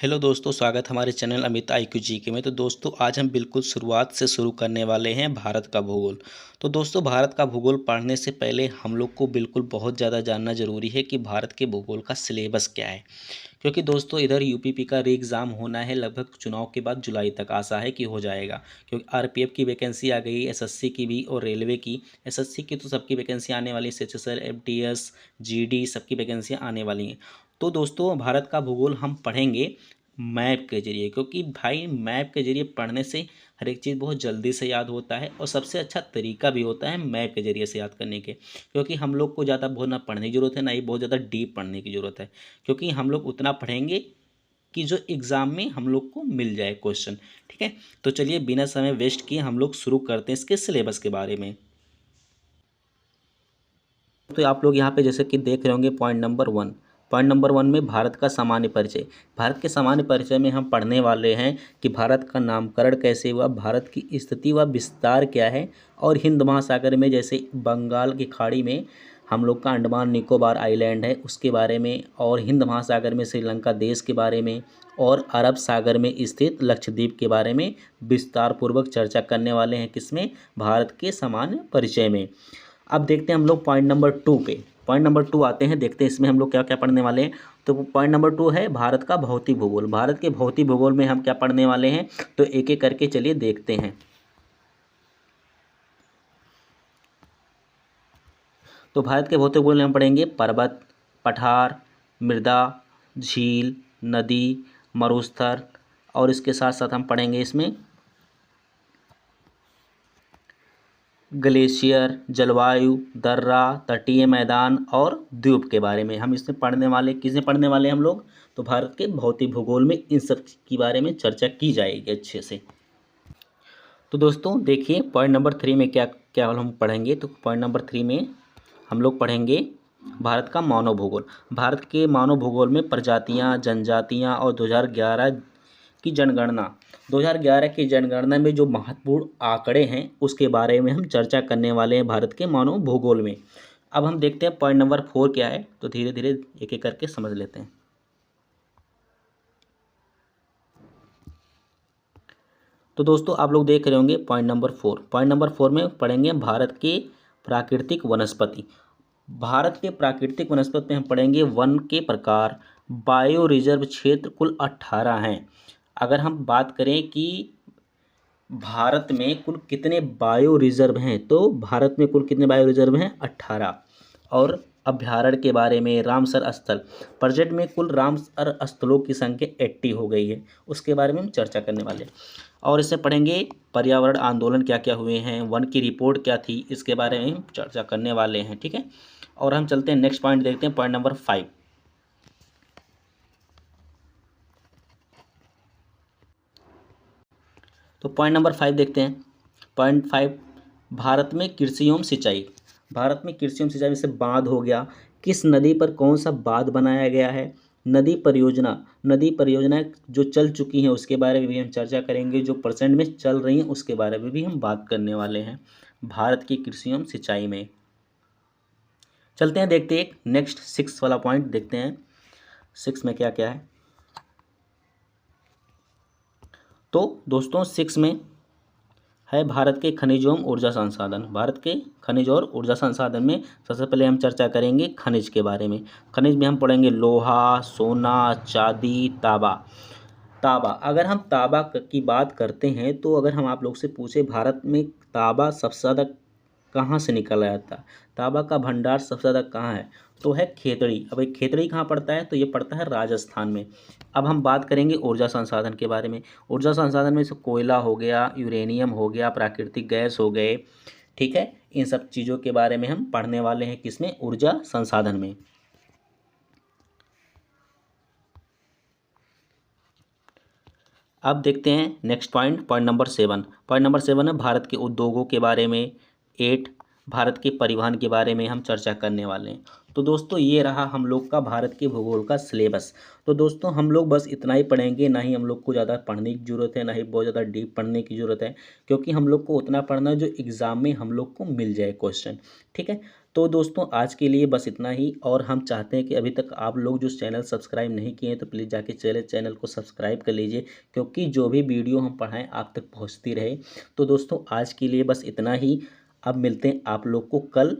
Hello दोस्तों, स्वागत हमारे चैनल अमित IQ जीके में। तो दोस्तों आज हम बिल्कुल शुरुआत से शुरू करने वाले हैं भारत का भूगोल। तो दोस्तों भारत का भूगोल पढ़ने से पहले हम लोग को बिल्कुल बहुत ज़्यादा जानना ज़रूरी है कि भारत के भूगोल का सिलेबस क्या है। क्योंकि दोस्तों इधर यूपीपी का री एग्ज़ाम होना है लगभग चुनाव के बाद जुलाई तक, आशा है कि हो जाएगा। क्योंकि आरपीएफ की वैकेंसी आ गई, एसएससी की भी और रेलवे की। एसएससी की तो सबकी वैकेंसी आने वाली, एसएसएल, एफडीएस, जीडी सबकी वैकेंसियाँ आने वाली हैं। तो दोस्तों भारत का भूगोल हम पढ़ेंगे मैप के जरिए, क्योंकि भाई मैप के जरिए पढ़ने से हर एक चीज़ बहुत जल्दी से याद होता है और सबसे अच्छा तरीका भी होता है मैप के जरिए से याद करने के। क्योंकि हम लोग को ज़्यादा बहुत ना पढ़ने की ज़रूरत है, ना ही बहुत ज़्यादा डीप पढ़ने की ज़रूरत है। क्योंकि हम लोग उतना पढ़ेंगे कि जो एग्ज़ाम में हम लोग को मिल जाए क्वेश्चन। ठीक है, तो चलिए बिना समय वेस्ट किए हम लोग शुरू करते हैं इसके सिलेबस के बारे में। तो आप लोग यहाँ पे जैसे कि देख रहे होंगे पॉइंट नंबर 1 में भारत का सामान्य परिचय। भारत के सामान्य परिचय में हम पढ़ने वाले हैं कि भारत का नामकरण कैसे हुआ, भारत की स्थिति व विस्तार क्या है, और हिंद महासागर में जैसे बंगाल की खाड़ी में हम लोग का अंडमान निकोबार आइलैंड है उसके बारे में, और हिंद महासागर में श्रीलंका देश के बारे में, और अरब सागर में स्थित लक्षद्वीप के बारे में विस्तार पूर्वक चर्चा करने वाले हैं। किसमें? भारत के सामान्य परिचय में। अब देखते हैं हम लोग पॉइंट नंबर 2 पे। पॉइंट नंबर 2 आते हैं, देखते हैं इसमें हम लोग क्या क्या पढ़ने वाले हैं। तो पॉइंट नंबर 2 है भारत का भौतिक भूगोल। भारत के भौतिक भूगोल में हम क्या पढ़ने वाले हैं, तो एक एक करके चलिए देखते हैं। तो भारत के भौतिक भूगोल में हम पढ़ेंगे पर्वत, पठार, मृदा, झील, नदी, मरुस्थल, और इसके साथ साथ हम पढ़ेंगे इसमें ग्लेशियर, जलवायु, दर्रा, तटीय मैदान और द्वीप के बारे में हम इसमें पढ़ने वाले। किसमें पढ़ने वाले हम लोग? तो भारत के भौतिक भूगोल में इन सब के बारे में चर्चा की जाएगी अच्छे से। तो दोस्तों देखिए पॉइंट नंबर 3 में क्या क्या हम पढ़ेंगे। तो पॉइंट नंबर 3 में हम लोग पढ़ेंगे भारत का मानव भूगोल। भारत के मानव भूगोल में प्रजातियां, जनजातियां और 2011 की जनगणना। 2011 की जनगणना में जो महत्वपूर्ण आंकड़े हैं उसके बारे में हम चर्चा करने वाले हैं भारत के मानव भूगोल में। अब हम देखते हैं पॉइंट नंबर 4 क्या है, तो धीरे धीरे एक एक करके समझ लेते हैं। तो दोस्तों आप लोग देख रहे होंगे पॉइंट नंबर 4 में पढ़ेंगे भारत के प्राकृतिक वनस्पति। भारत के प्राकृतिक वनस्पति में हम पढ़ेंगे वन के प्रकार। बायो रिजर्व क्षेत्र कुल 18 हैं। अगर हम बात करें कि भारत में कुल कितने बायो रिजर्व हैं, तो भारत में कुल कितने बायो रिजर्व हैं? 18। और अभ्यारण्य के बारे में रामसर स्थल, प्रेजेंट में कुल रामसर स्थलों की संख्या 80 हो गई है, उसके बारे में हम चर्चा करने वाले हैं। और इससे पढ़ेंगे पर्यावरण आंदोलन क्या क्या हुए हैं, वन की रिपोर्ट क्या थी, इसके बारे में हम चर्चा करने वाले हैं। ठीक है, और हम चलते हैं नेक्स्ट पॉइंट देखते हैं, पॉइंट नंबर 5। तो पॉइंट नंबर 5 देखते हैं। पॉइंट 5, भारत में कृषि एवं सिंचाई। भारत में कृषि एवं सिंचाई में से बांध हो गया, किस नदी पर कौन सा बांध बनाया गया है, नदी परियोजना जो चल चुकी हैं उसके बारे में भी हम चर्चा करेंगे, जो परसेंट में चल रही हैं उसके बारे में भी हम बात करने वाले हैं भारत की कृषि एवं सिंचाई में। चलते हैं देखते हैं नेक्स्ट 6 वाला पॉइंट देखते हैं, 6 में क्या क्या है। तो दोस्तों 6 में है भारत के खनिज एवं ऊर्जा संसाधन। भारत के खनिज और ऊर्जा संसाधन में सबसे पहले हम चर्चा करेंगे खनिज के बारे में। खनिज में हम पढ़ेंगे लोहा, सोना, चांदी, तांबा। अगर हम तांबा की बात करते हैं तो अगर हम आप लोग से पूछे भारत में तांबा सबसे ज़्यादा कहाँ से निकल आया था, तांबा का भंडार सबसे ज़्यादा कहाँ है, तो है खेतड़ी। अब एक खेतड़ी कहाँ पड़ता है, तो ये पड़ता है राजस्थान में। अब हम बात करेंगे ऊर्जा संसाधन के बारे में। ऊर्जा संसाधन में से कोयला हो गया, यूरेनियम हो गया, प्राकृतिक गैस हो गए। ठीक है, इन सब चीज़ों के बारे में हम पढ़ने वाले हैं किसमें? ऊर्जा संसाधन में। अब देखते हैं next point number 7। Point number 7 है भारत के उद्योगों के बारे में। 8, भारत के परिवहन के बारे में हम चर्चा करने वाले हैं। तो दोस्तों ये रहा हम लोग का भारत के भूगोल का सिलेबस। तो दोस्तों हम लोग बस इतना ही पढ़ेंगे, ना ही हम लोग को ज़्यादा पढ़ने की ज़रूरत है, ना ही बहुत ज़्यादा डीप पढ़ने की ज़रूरत है, क्योंकि हम लोग को उतना पढ़ना है जो एग्ज़ाम में हम लोग को मिल जाए क्वेश्चन। ठीक है, तो दोस्तों आज के लिए बस इतना ही, और हम चाहते हैं कि अभी तक आप लोग जो चैनल सब्सक्राइब नहीं किए हैं तो प्लीज़ जाके चैनल को सब्सक्राइब कर लीजिए, क्योंकि जो भी वीडियो हम पढ़ाएं आप तक पहुंचती रहे। तो दोस्तों आज के लिए बस इतना ही। अब मिलते हैं आप लोग को कल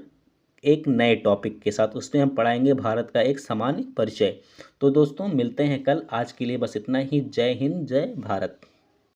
एक नए टॉपिक के साथ, उसमें हम पढ़ाएंगे भारत का एक सामान्य परिचय। तो दोस्तों मिलते हैं कल, आज के लिए बस इतना ही। जय हिंद, जय भारत।